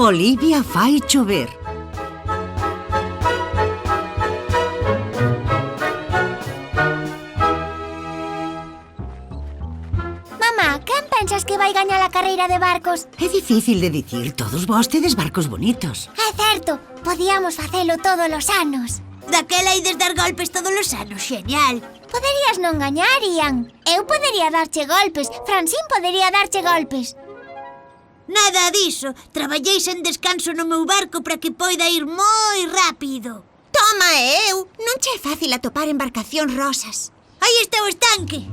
Olivia fai chover. Mamá, quen pensas que vai gañar a carreira de barcos? É difícil de dicir, todos vós tedes barcos bonitos. É certo, podíamos facelo todos os anos. Daquela ides dar golpes todos os anos, xenial. Poderías non gañar, Ian. Eu podería darche golpes, Francín podería darche golpes. Nada diso, traballei sen descanso no meu barco para que poida ir moi rápido. Toma, eu! Non che é fácil atopar embarcacións rosas. Aí está o estanque.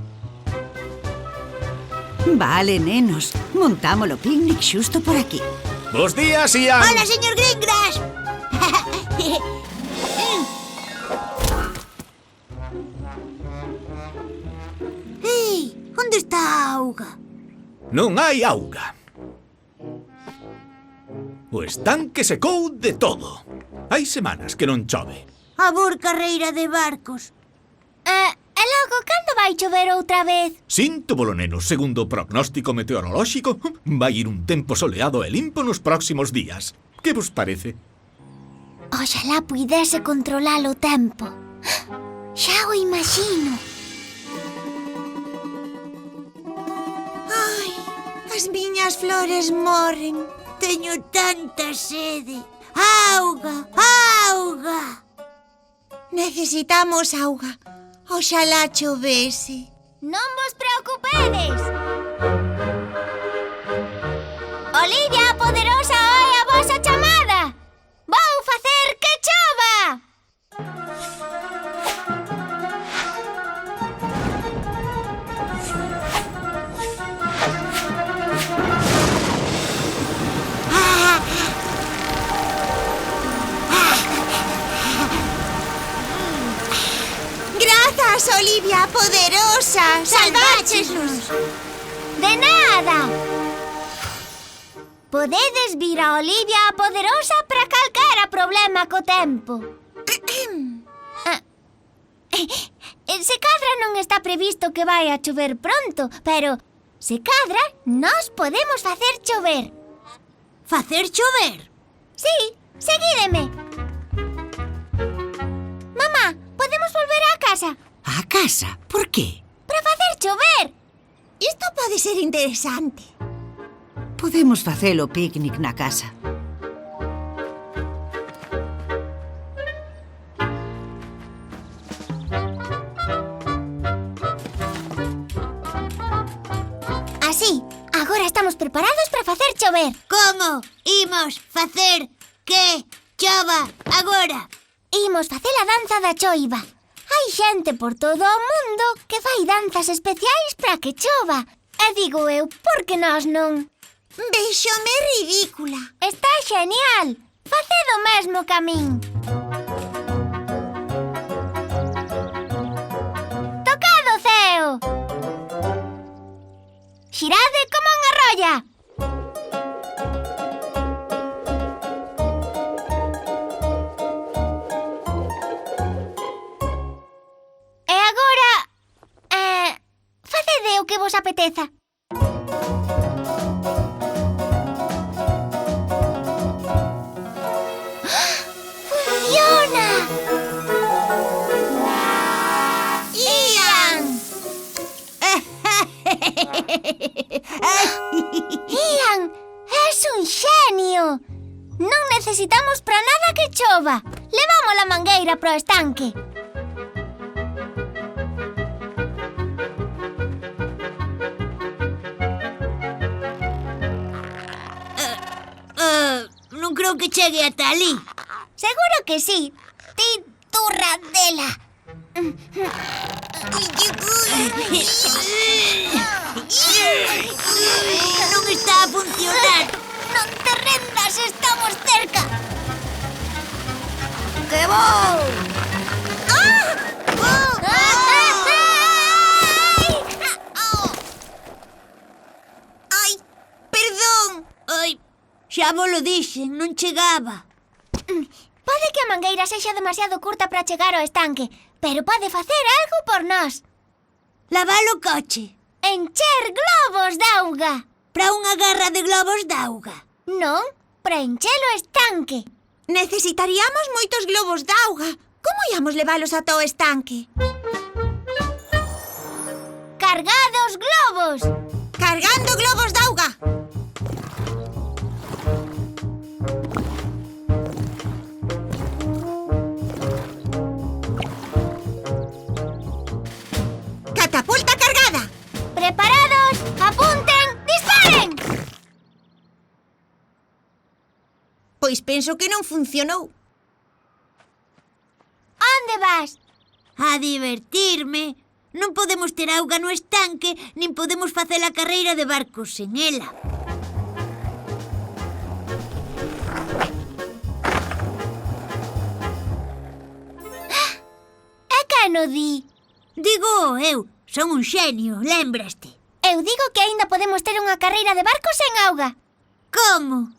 Vale, nenos, montamos o picnic xusto por aquí. Bos días, Ian. Hola, señor Greengrass. Ei, onde está a auga? Non hai auga. O estanque secou de todo. Hai semanas que non chove. A bor carreira de barcos. E logo, cando vai chover outra vez? Sinto, bolo neno, segundo o prognóstico meteorolóxico, vai ir un tempo soleado e limpo nos próximos días. Que vos parece? Oxalá puidese controlar o tempo. Xa o imagino. Ai, as miñas flores morren. Teño tanta sede. Auga, auga. Necesitamos auga. Oxalá chovese. Non vos preocupedes. Olivia, a poderosa, oi a vosa chamada. Vou facer que chova. Grazas, Olivia poderosa. Salváchesnos. De nada. Podedes vir a Olivia a poderosa para calquera problema co tempo. Se cadra non está previsto que vai a chover pronto, pero se cadra, nós podemos facer chover. Facer chover? Sí, seguídeme. Mamá, podemos volver á casa A casa? Por qué? para facer chover. Isto pode ser interesante. Podemos facer o picnic na casa. Así, agora estamos preparados para facer chover. Como imos facer que chova agora? Imos facer a danza da choiva. Hai xente por todo o mundo que fai danzas especiais para que chova. E digo eu, por que nós non? Véxome ridícula. Está genial. Faced o mesmo que a min. Tocado o ceo. Xirade como unha rolla. E agora... facede o que vos apeteza. ¡Funciona! ¡Ian! ¡Ian! ¡Es un xenio! Non necesitamos para nada que chova. Levamos a mangueira pro estanque. Non creo que chegue ata ali. Seguro que sí. Ti turra dela. Non está a funcionar. Non te rendas, estamos cerca. ¡Que vou! Ai, perdón. Ai, xa vos lo dixen, non chegaba. Pode que a mangueira sexa demasiado curta para chegar ao estanque, pero pode facer algo por nós. Lavar o coche. Encher globos de auga. Para unha garra de globos de auga. Non, para encher o estanque. Necesitaríamos moitos globos de auga. Como íamos levalos ata o estanque? Cargados globos! Cargando globos de auga. Catapulta cargada. Preparados, apunten, disparen! Pois penso que non funcionou. Onde vas? A divertirme. Non podemos ter auga no estanque, nin podemos facer a carreira de barcos sen ela. É que no di? Digo eu, son un xenio, lembraste? Eu digo que aínda podemos ter unha carreira de barcos sen auga. Como?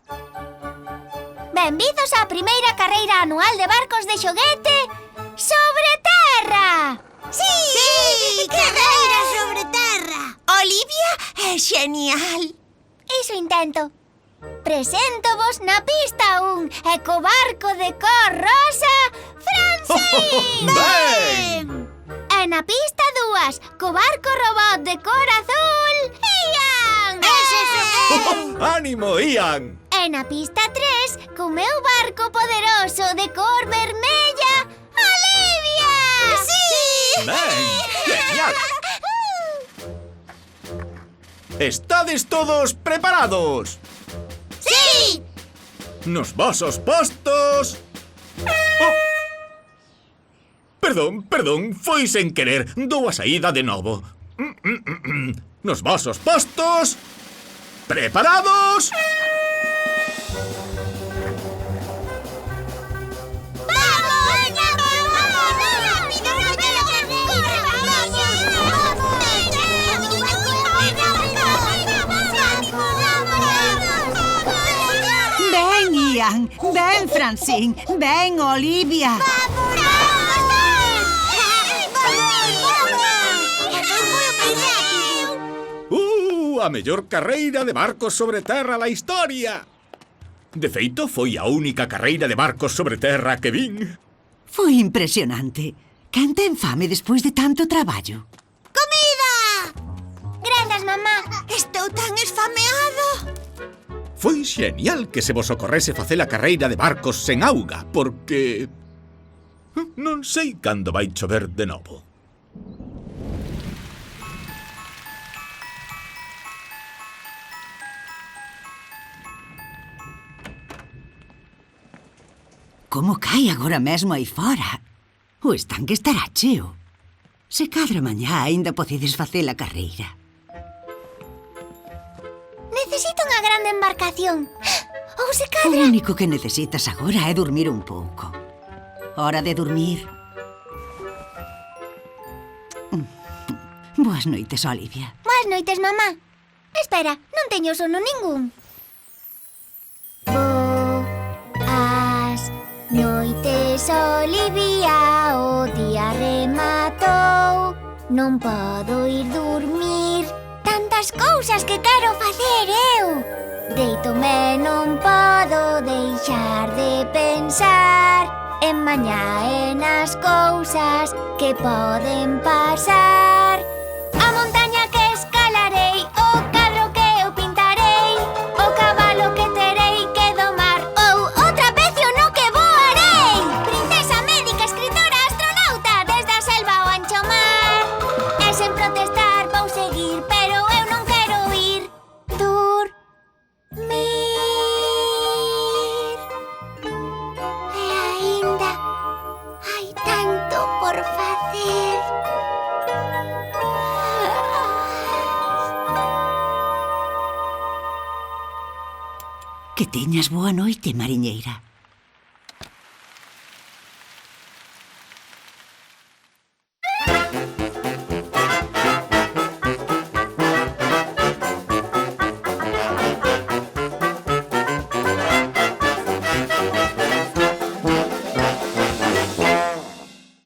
Benvidos á primeira carreira anual de barcos de xoguete sobre terra! Sí, carreira sobre terra. Olivia é xenial. Iso intento. Preséntovos na pista 1 e co barco de cor rosa, Francine! Ben! E na pista 2, co barco robot de cor azul, Ian! ¡Ánimo, Ian! E na pista 3, co meu barco poderoso de cor vermella, Olivia! Ben! ¡Genial! ¿Estades todos preparados? Sí! Nos vosos postos... Oh. Perdón, foi sen querer. Dou a saída de novo. Nos vosos postos... Preparados? Ben, Ian. Ben, Francine. Ben, Olivia. A mellor carreira de barcos sobre terra da historia. De feito, foi a única carreira de barcos sobre terra que vin. Foi impresionante. Quen ten fame despois de tanto traballo? Grazas, mamá. Estou tan esfameado. Foi xenial que se vos ocorrese facer a carreira de barcos sen auga, porque... non sei cando vai chover de novo. Como cai agora mesmo aí fora? O estanque estará cheo. Se cadra mañá aínda podedes facer a carreira. Necesito unha grande embarcación. Ou se O cadra... único que necesitas agora é dormir un pouco. Hora de dormir. Boas noites, Olivia. Boas noites, mamá. Espera, non teño sono ningún. Boas noites, Olivia, o día rematou. Non podo ir dormir. Tantas cousas que quero facer eu. Deítome, non podo deixar de pensar en mañá e nas cousas que poden pasar. A montaña que escalarei, o cadro que eu pintarei, o cabalo que terei que domar, ou o trapecio no que voarei. Princesa, médica, escritora, astronauta, desde a selva ao ancho mar. E sen protestar vou seguir, pero eu non quero ir dormir. E aínda hai tanto por facer. Que teñas boa noite, mariñeira.